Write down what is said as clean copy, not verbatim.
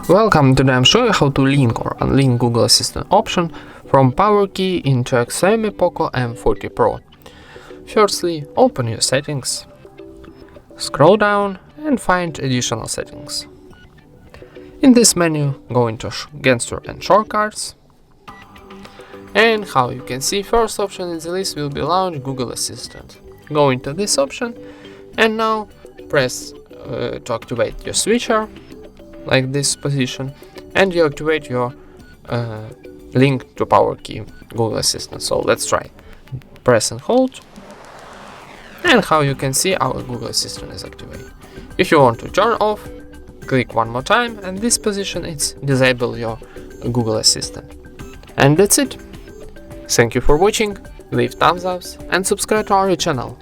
Welcome. Today I'm showing how to link or unlink Google Assistant option from Power Key into XIAOMI Poco M4 Pro. Firstly, open your settings, scroll down and find additional settings. In this menu, go into Gesture and Shortcuts. And how you can see, first option in the list will be Launch Google Assistant. Go into this option and now press to activate your switcher, like this position, and you activate your link to Power Key Google Assistant. So let's try. Press and hold, and how you can see, our Google Assistant is activated. If you want to turn off, click one more time, and this position is disable your Google Assistant. And that's it. Thank you for watching, leave thumbs up and subscribe to our channel.